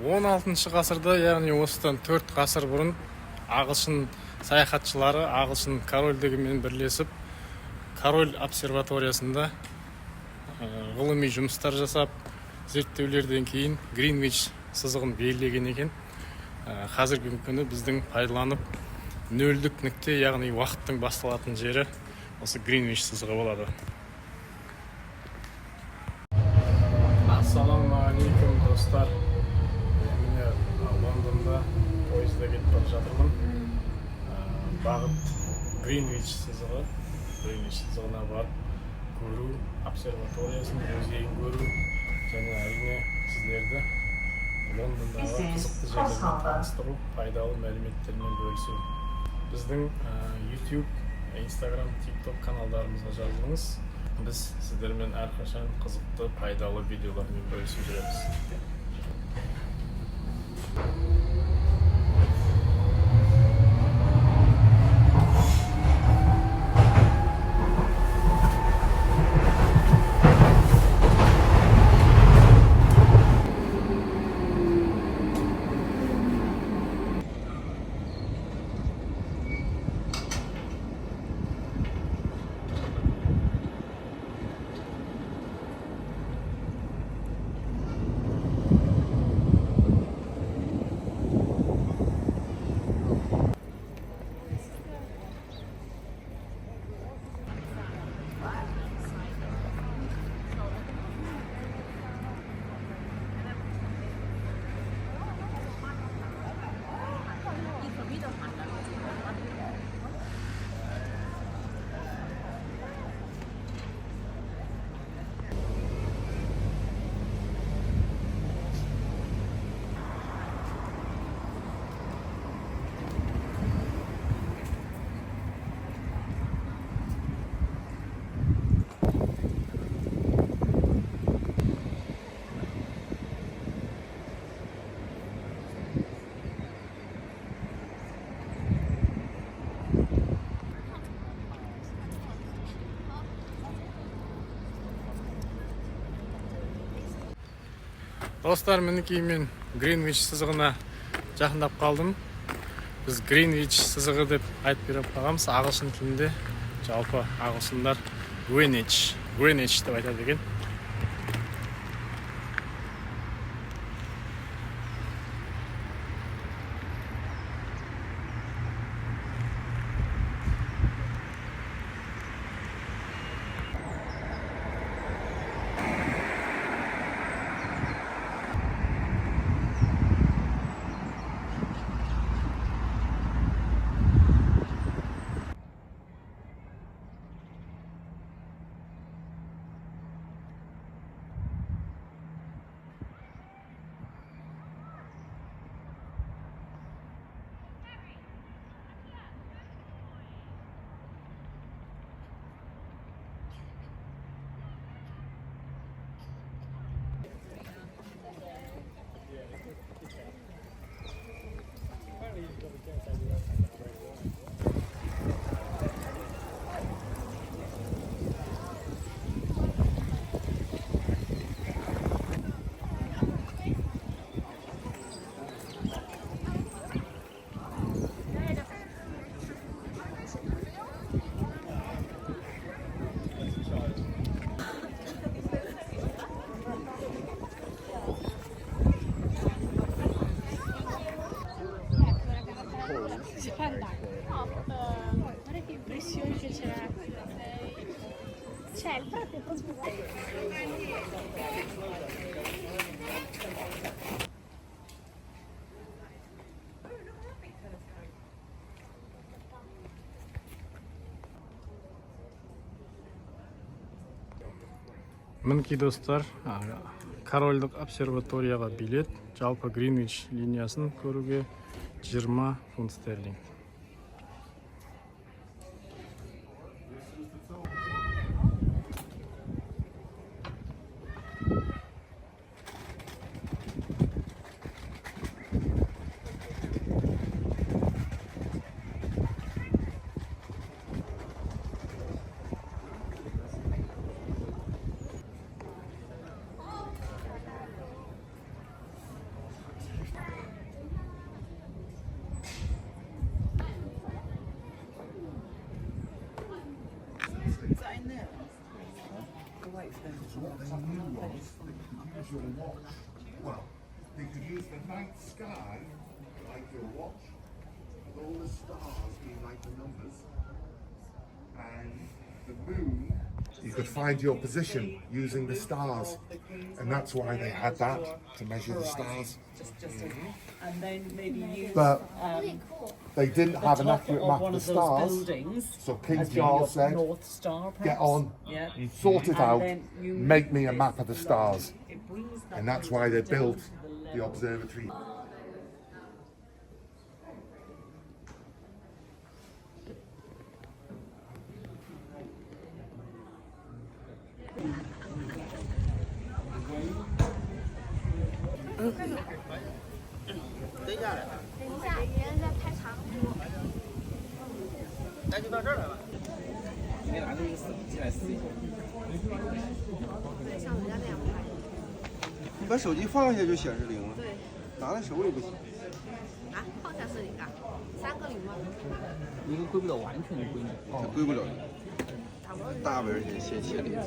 16 ғасырда, яғни осыдан 4 ғасыр бұрын ағылшын саяхатшылары ағылшын корольдігімен бірлесіп король обсерваториясында ғылыми жұмыстар жасап, зерттеулерден кейін Гринвич сызығын белгілеген екен. Қазіргі күні біздің пайдаланып нөлдік нүкте, яғни уақыттың басталатын жері осы Гринвич сызығы болады. Ассалаумағалейкум достар. Міне Лондонда пойызда кетіп бара жатырмын. Бағыт Гринвич сызығы. Гринвич сызығына барып көру, обсерваториясын, музейін көру, және әрине сіздерді Лондондағы қызықты жерлермен таныстыру, пайдалы мәліметтермен бөлісу. Біздің YouTube, Instagram, TikTok каналдарымызға жазылыңыз. Біз сіздермен әрқашан қызықты, пайдалы видеолармен бөлісіп жүреміз. Достар, мінекей мен Гринвич сызығына жақындап қалдым. Біз Гринвич сызығы деп айтып беріп қалғанбыз. Ағылшын тілінде жалпы ағылшындар Greenwich деп айтады екен. Guarda che impressione che c'era. C'è il frate Мінекей достар, корольдік обсерваторияға билет, жалпы Гринвич линиясын көруге 20 фунт стерлинг. what they knew was they could use your watch. Well, they could use the night sky like your watch, with all the stars being like the numbers, and the moon. You could find your position using the stars, and that's why they had that to measure the stars. And then maybe use But Really cool. they didn't have an accurate of map one of the of those stars, buildings so King as being Charles your said, North Star, "Get perhaps. on, Yeah. sort it And out, then you make me a map of the stars." It brings that And that's kind why of they down built to the the level. observatory.等一下，别人在拍长途。那就到这儿来吧。你拿这个进来撕一下。对，像人家那样拍。你把手机放下就显示零了，对。拿在手里不行。啊，放下是零啊，3个零吗？一个归不了完全的归你。它归不了零。差不多。大文先写零。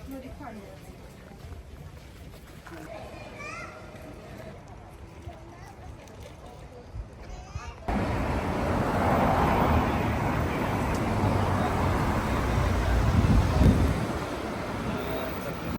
那这块儿